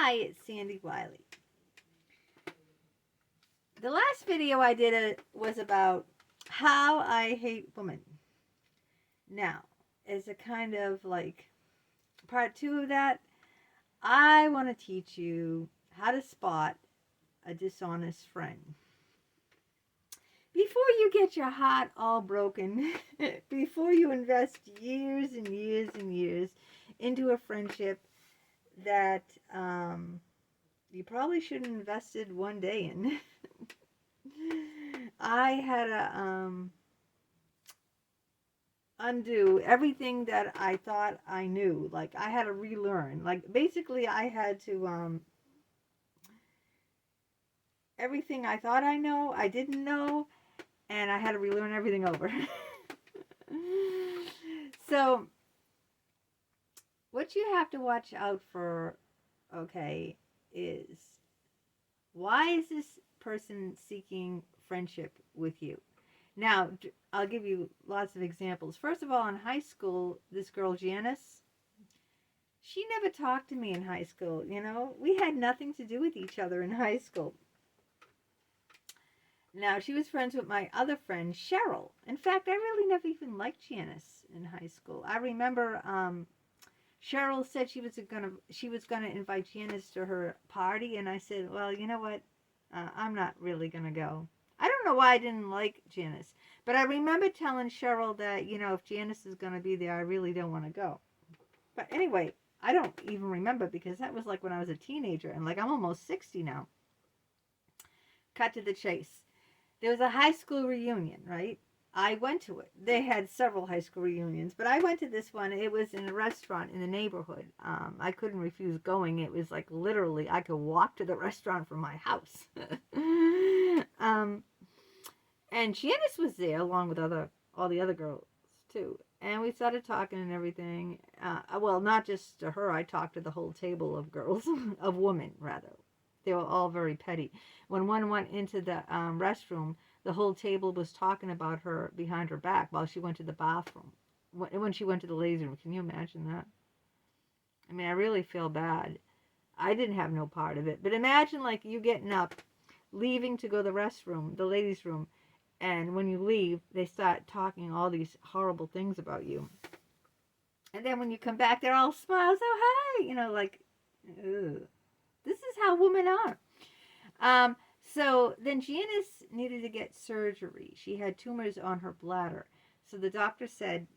Hi, it's Sandy Wyllie. The last video I did was about how I hate women. Now, as a kind of like part 2 of that, I want to teach you how to spot a dishonest friend. Before you get your heart all broken, before you invest years and years and years into a friendship that you probably shouldn't have invested one day in. I had to undo everything that I thought I knew. Like, I had to relearn. Like, basically, I had to, everything I thought I know, I didn't know, and I had to relearn everything over. So, what you have to watch out for, okay, is why is this person seeking friendship with you? Now, I'll give you lots of examples. First of all, in high school, this girl, Janice, she never talked to me in high school, you know? We had nothing to do with each other in high school. Now, she was friends with my other friend, Cheryl. In fact, I really never even liked Janice in high school. I remember Cheryl said she was gonna invite Janice to her party, and I said, well, you know what? I'm not really gonna go. I don't know why I didn't like Janice, but I remember telling Cheryl that, you know, if Janice is gonna be there, I really don't want to go. But anyway, I don't even remember because that was like when I was a teenager, and like I'm almost 60 now. Cut to the chase. There was a high school reunion, right? I went to it. They had several high school reunions, but I went to this one. It was in a restaurant in the neighborhood. I couldn't refuse going. It was like literally I could walk to the restaurant from my house. And Janice was there along with all the other girls too. And we started talking and everything. Well, not just to her. I talked to the whole table of girls, of women rather. They were all very petty. When one went into the restroom, the whole table was talking about her behind her back while she went to the bathroom. When she went to the ladies' room. Can you imagine that? I mean, I really feel bad. I didn't have no part of it. But imagine like you getting up, leaving to go to the restroom, the ladies' room, and when you leave, they start talking all these horrible things about you. And then when you come back, they're all smiles. Oh, hi! You know, like, ugh. This is how women are. So then Janice needed to get surgery. She had tumors on her bladder. So the doctor said,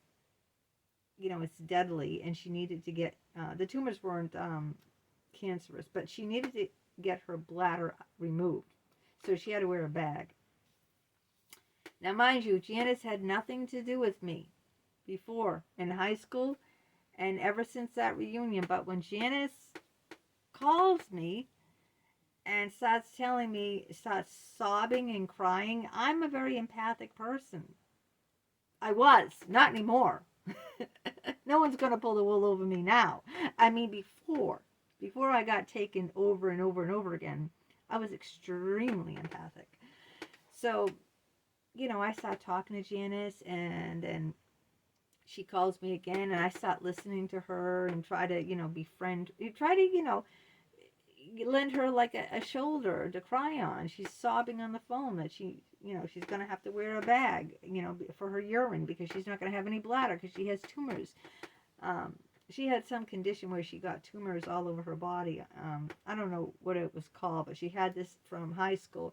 you know, it's deadly, and she needed to get, the tumors weren't cancerous, but she needed to get her bladder removed. So she had to wear a bag. Now, mind you, Janice had nothing to do with me before in high school and ever since that reunion. But when Janice calls me and starts sobbing and crying, I'm a very empathic person. I was, not anymore. No one's going to pull the wool over me now. I mean, before I got taken over and over and over again, I was extremely empathic. So, you know, I start talking to Janice, and then she calls me again, and I start listening to her and try to, you know, befriend, try to, you know, lend her like a shoulder to cry on. She's sobbing on the phone that she, you know, she's going to have to wear a bag, you know, for her urine because she's not going to have any bladder because she has tumors. She had some condition where she got tumors all over her body. I don't know what it was called, but she had this from high school.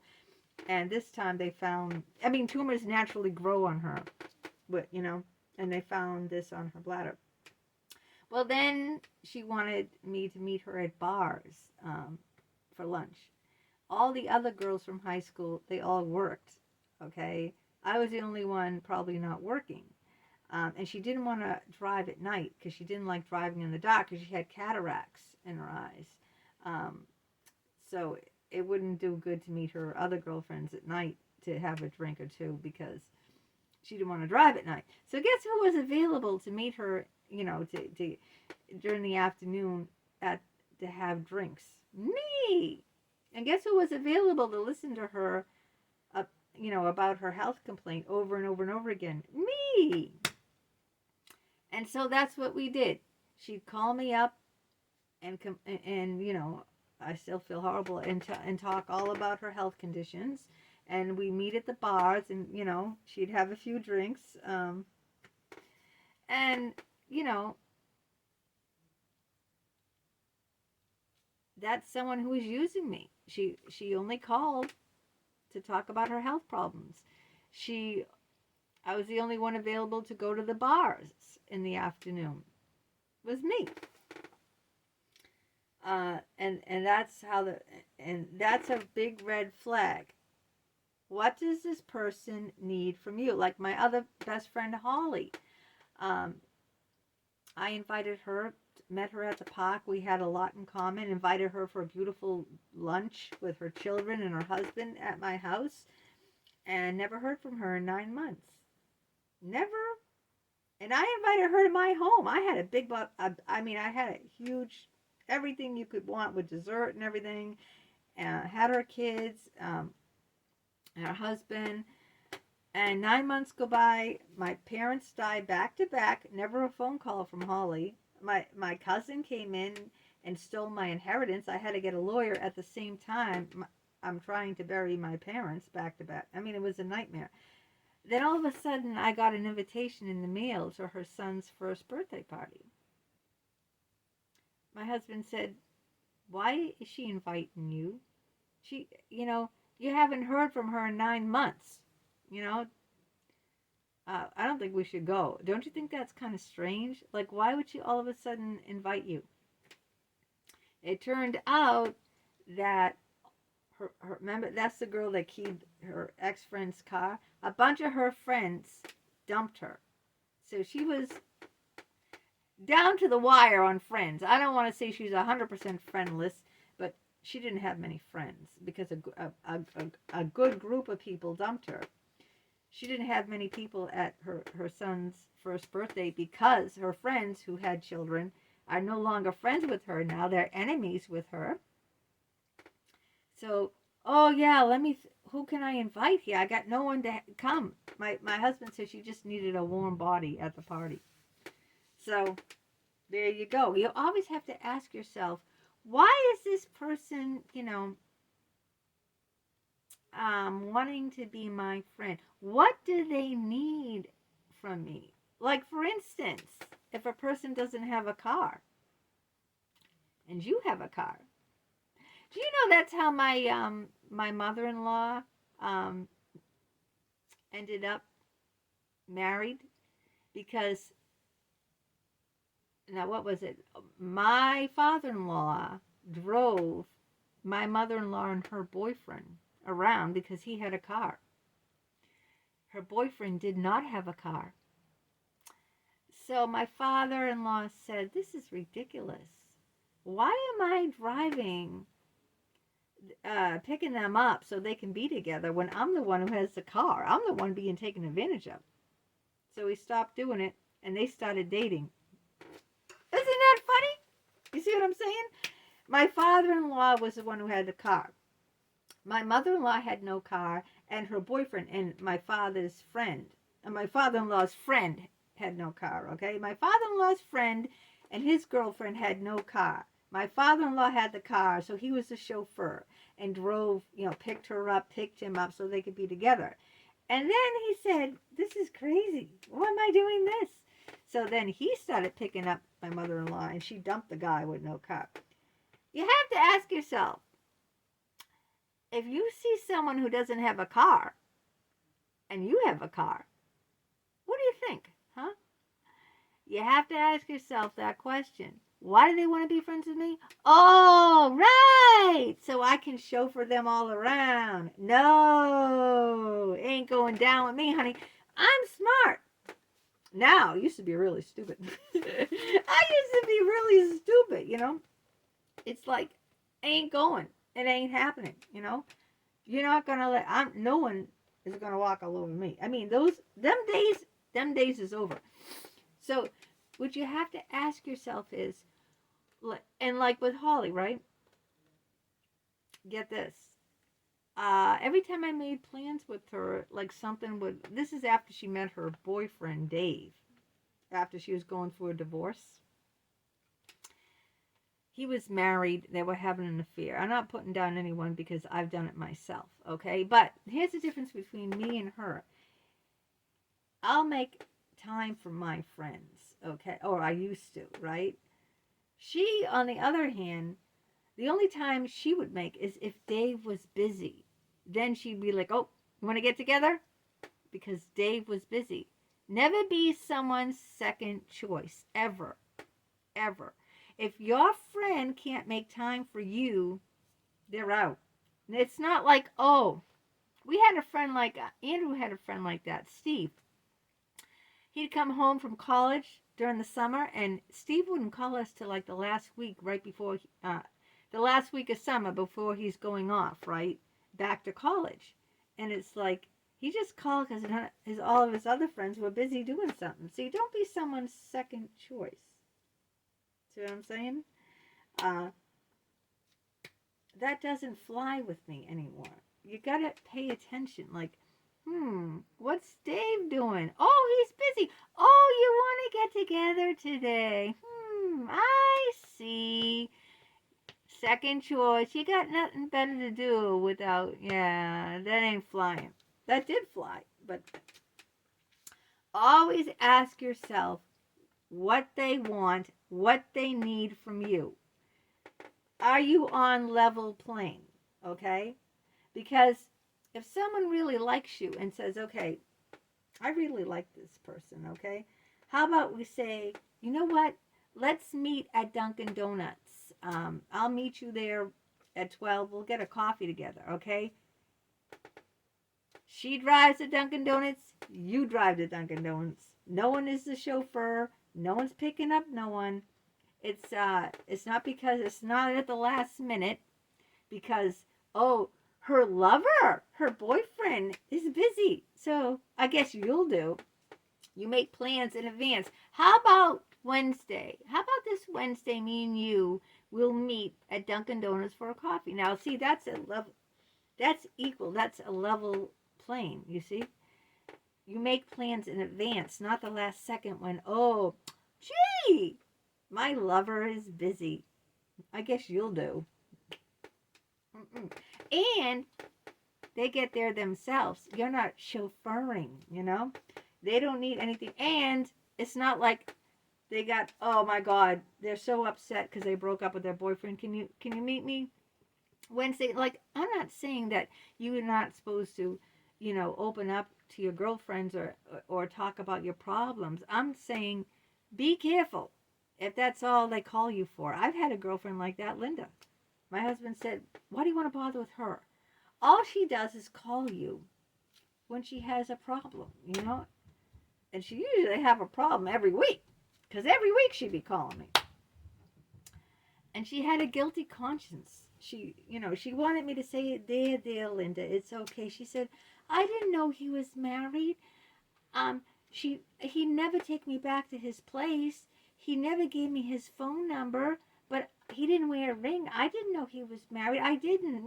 And this time they found, I mean, tumors naturally grow on her, but, you know, and they found this on her bladder. Well, then she wanted me to meet her at bars for lunch. All the other girls from high school, they all worked, okay? I was the only one probably not working. And she didn't want to drive at night because she didn't like driving in the dark because she had cataracts in her eyes. So it wouldn't do good to meet her other girlfriends at night to have a drink or two because she didn't want to drive at night. So guess who was available to meet her, you know, to during the afternoon to have drinks? Me! And guess who was available to listen to her, you know, about her health complaint over and over and over again? Me! And so that's what we did. She'd call me up and you know, I still feel horrible, and talk all about her health conditions. And we meet at the bars, and she'd have a few drinks, and you know that's someone who was using me. She only called to talk about her health problems. She I was the only one available to go to the bars in the afternoon. It was me. And that's a big red flag. What does this person need from you? Like my other best friend Holly, um, I invited her, met her at the park. We had a lot in common. Invited her for a beautiful lunch with her children and her husband at my house, and never heard from her in 9 months. Never. And I invited her to my home. I had a big, I had a huge, everything you could want with dessert and everything. Had her kids, and her husband. And 9 months go by. My parents died back to back. Never a phone call from Holly. My cousin came in and stole my inheritance. I had to get a lawyer at the same time. I'm trying to bury my parents back to back. It was a nightmare. Then all of a sudden, I got an invitation in the mail to her son's first birthday party. My husband said, "Why is she inviting you? You haven't heard from her in 9 months. I don't think we should go. Don't you think that's kind of strange? Like, why would she all of a sudden invite you?" It turned out that her remember, that's the girl that keyed her ex-friend's car. A bunch of her friends dumped her. So she was down to the wire on friends. I don't want to say she's 100% friendless, but she didn't have many friends because a good group of people dumped her. She didn't have many people at her son's first birthday because her friends who had children are no longer friends with her now. They're enemies with her. So, oh yeah, who can I invite here? I got no one to come. My husband said she just needed a warm body at the party. So, there you go. You always have to ask yourself, why is this person, wanting to be my friend? What do they need from me? Like, for instance, if a person doesn't have a car and you have a car. Do you know that's how my mother-in-law ended up married? Because, now what was it? My father-in-law drove my mother-in-law and her boyfriend around because he had a car. Her boyfriend did not have a car. So my father-in-law said, "This is ridiculous. Why am I driving, picking them up so they can be together when I'm the one who has the car? I'm the one being taken advantage of." So he stopped doing it, and they started dating. Isn't that funny? You see what I'm saying? My father-in-law was the one who had the car. My mother-in-law had no car, and her boyfriend and my father's friend, and my father-in-law's friend had no car, okay? My father-in-law's friend and his girlfriend had no car. My father-in-law had the car, so he was the chauffeur and drove, picked her up, picked him up so they could be together. And then he said, "This is crazy. Why am I doing this?" So then he started picking up my mother-in-law, and she dumped the guy with no car. You have to ask yourself, if you see someone who doesn't have a car and you have a car, what do you think, huh? You have to ask yourself that question. Why do they want to be friends with me? Oh, right! So I can chauffeur them all around. No, ain't going down with me, honey. I'm smart. Now, I used to be really stupid. I used to be really stupid, It's like, ain't going. It ain't happening, You're not going to no one is going to walk all over me. Them days is over. So what you have to ask yourself is, and like with Holly, right? Get this. Every time I made plans with her, like something would, this is after she met her boyfriend, Dave, after she was going through a divorce. he was married. They were having an affair. I'm not putting down anyone because I've done it myself, okay? But here's the difference between me and her. I'll make time for my friends, okay? Or I used to, right? She, on the other hand, the only time she would make is if Dave was busy. Then she'd be like, oh, you want to get together? Because Dave was busy. Never be someone's second choice, ever, ever. If your friend can't make time for you, they're out. It's not like, oh, we had a friend like, Andrew had a friend like that, Steve. He'd come home from college during the summer, and Steve wouldn't call us till like the last week, right before, the last week of summer before he's going off, right, back to college. And it's like, he just called because all of his other friends were busy doing something. See, don't be someone's second choice. See what I'm saying? That doesn't fly with me anymore. You gotta pay attention. Like, what's Dave doing? Oh, he's busy. Oh, you want to get together today? I see. Second choice. You got nothing better to do without, yeah, that ain't flying. That did fly, but always ask yourself what they want, what they need from you. Are you on level plane? Okay? Because if someone really likes you and says, okay, I really like this person, okay? How about we say, you know what? Let's meet at Dunkin' Donuts. I'll meet you there at 12. We'll get a coffee together, okay? She drives to Dunkin' Donuts. You drive to Dunkin' Donuts. No one is the chauffeur. No one's picking up no one. It's not because it's not at the last minute because, oh, her lover, her boyfriend is busy. So I guess you'll do. You make plans in advance. How about Wednesday? How about this Wednesday, me and you will meet at Dunkin' Donuts for a coffee? Now, see, that's a level. That's equal. That's a level plane, you see? You make plans in advance, not the last second when, oh, gee, my lover is busy. I guess you'll do. And they get there themselves. You're not chauffeuring, you know? They don't need anything. And it's not like they got, oh my God, they're so upset because they broke up with their boyfriend. Can you meet me Wednesday? Like, I'm not saying that you're not supposed to, open up to your girlfriends or talk about your problems. I'm saying be careful if that's all they call you for. I've had a girlfriend like that, Linda. My husband said, why do you want to bother with her? All she does is call you when she has a problem, And she usually have a problem every week. Because every week she'd be calling me. And she had a guilty conscience. She wanted me to say, there, Linda, it's okay. She said, I didn't know he was married. He never take me back to his place. He never gave me his phone number, but he didn't wear a ring. I didn't know he was married. I didn't,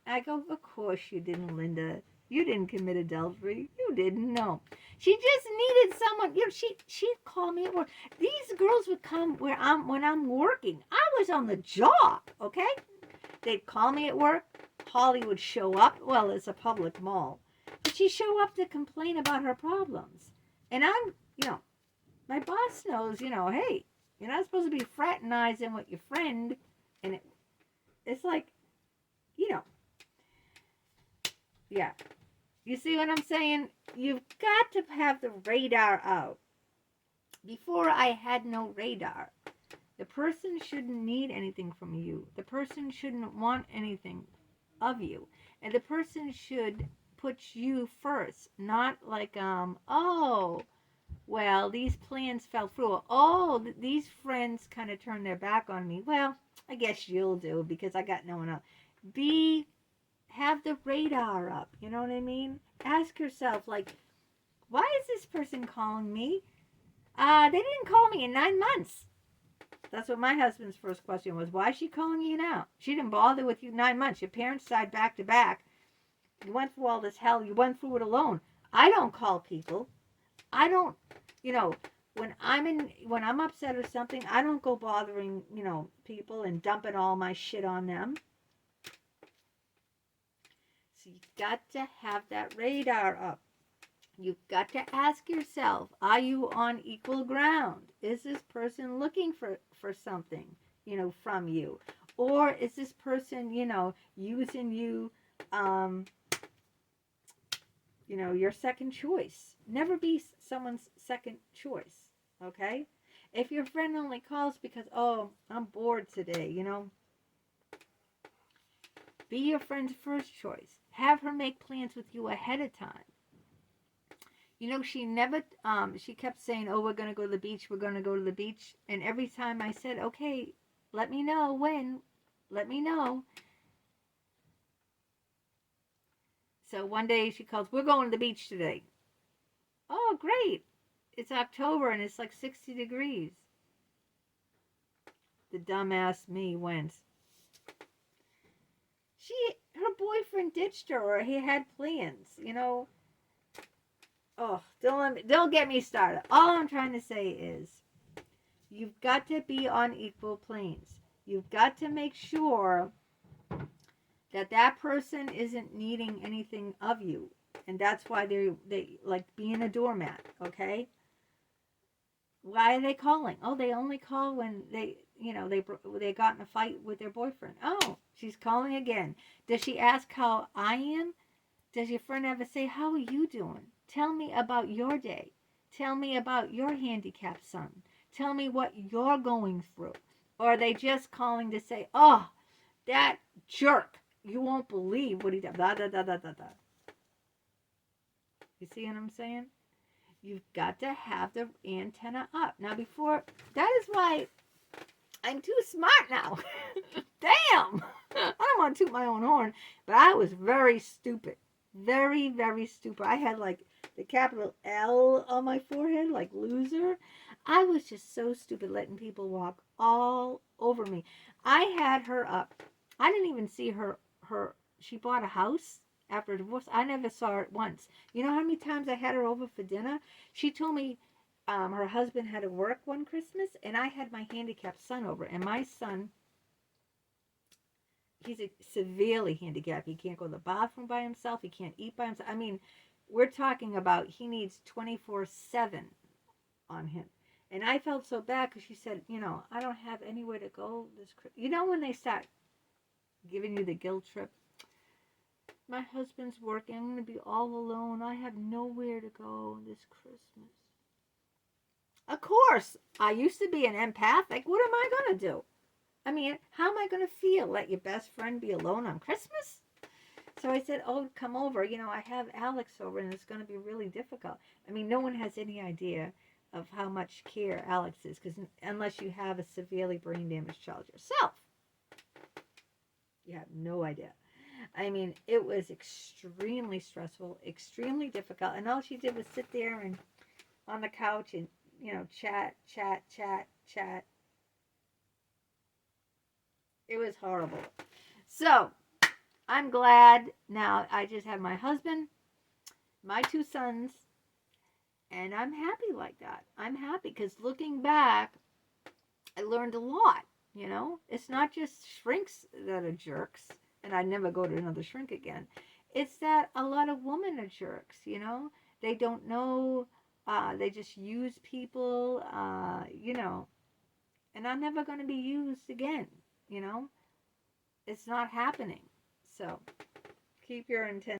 I go, of course you didn't, Linda. You didn't commit adultery. You didn't know. She just needed someone. She'd call me at work. These girls would come when I'm working. I was on the job, okay? They'd call me at work. Holly would show up. Well, it's a public mall. But she'd show up to complain about her problems. And I'm, my boss knows, hey, you're not supposed to be fraternizing with your friend. And it's like, yeah. You see what I'm saying? You've got to have the radar out. Before I had no radar. The person shouldn't need anything from you. The person shouldn't want anything of you. And the person should put you first. Not like, oh, well, these plans fell through. Oh, these friends kind of turned their back on me. Well, I guess you'll do because I got no one else. Have the radar up. You know what I mean? Ask yourself, like, why is this person calling me? They didn't call me in 9 months. That's what my husband's first question was. Why is she calling you now? She didn't bother with you 9 months. Your parents died back to back. You went through all this hell. You went through it alone. I don't call people. I don't, when I'm upset or something, I don't go bothering, people and dumping all my shit on them. So you've got to have that radar up. You've got to ask yourself, are you on equal ground? Is this person looking for something, from you? Or is this person, using you, your second choice? Never be someone's second choice, okay? If your friend only calls because, oh, I'm bored today, be your friend's first choice. Have her make plans with you ahead of time. She never, she kept saying, oh, we're going to go to the beach, we're going to go to the beach. And every time I said, okay, let me know when, let me know. So one day she calls, we're going to the beach today. Oh, great. It's October and it's like 60 degrees. The dumbass me went. Her boyfriend ditched her, or he had plans, Oh, don't get me started. All I'm trying to say is, you've got to be on equal planes. You've got to make sure that that person isn't needing anything of you, and that's why they like being a doormat. Okay. Why are they calling? Oh, they only call when they got in a fight with their boyfriend. Oh, she's calling again. Does she ask how I am? Does your friend ever say, how are you doing? Tell me about your day. Tell me about your handicapped son. Tell me what you're going through. Or are they just calling to say, oh, that jerk, you won't believe what he did. Blah, blah, blah, blah, blah, blah. You see what I'm saying? You've got to have the antenna up. Now, that is why I'm too smart now. Damn. I don't want to toot my own horn, but I was very stupid. Very, very stupid. I had like the capital L on my forehead, like loser. I was just so stupid letting people walk all over me. I had her up. I didn't even see her. She bought a house after a divorce. I never saw her once. You know how many times I had her over for dinner? She told me her husband had to work one Christmas, and I had my handicapped son over. And my son, he's severely handicapped. He can't go to the bathroom by himself. He can't eat by himself. I mean, we're talking about he needs 24/7 on him. And I felt so bad because she said, I don't have anywhere to go this Christmas. When they start giving you the guilt trip? My husband's working. I'm going to be all alone. I have nowhere to go this Christmas. Of course, I used to be an empath. Like, what am I going to do? I mean, how am I going to feel? Let your best friend be alone on Christmas? So I said, oh, come over. I have Alex over, and it's going to be really difficult. I mean, no one has any idea of how much care Alex is, because unless you have a severely brain damaged child yourself, you have no idea. I mean, it was extremely stressful, extremely difficult, and all she did was sit there and on the couch and, chat. It was horrible. So, I'm glad now I just have my husband, my two sons, and I'm happy like that. I'm happy because looking back, I learned a lot, It's not just shrinks that are jerks, and I'd never go to another shrink again. It's that a lot of women are jerks, They don't know, they just use people, and I'm never going to be used again, It's not happening. So keep your intent.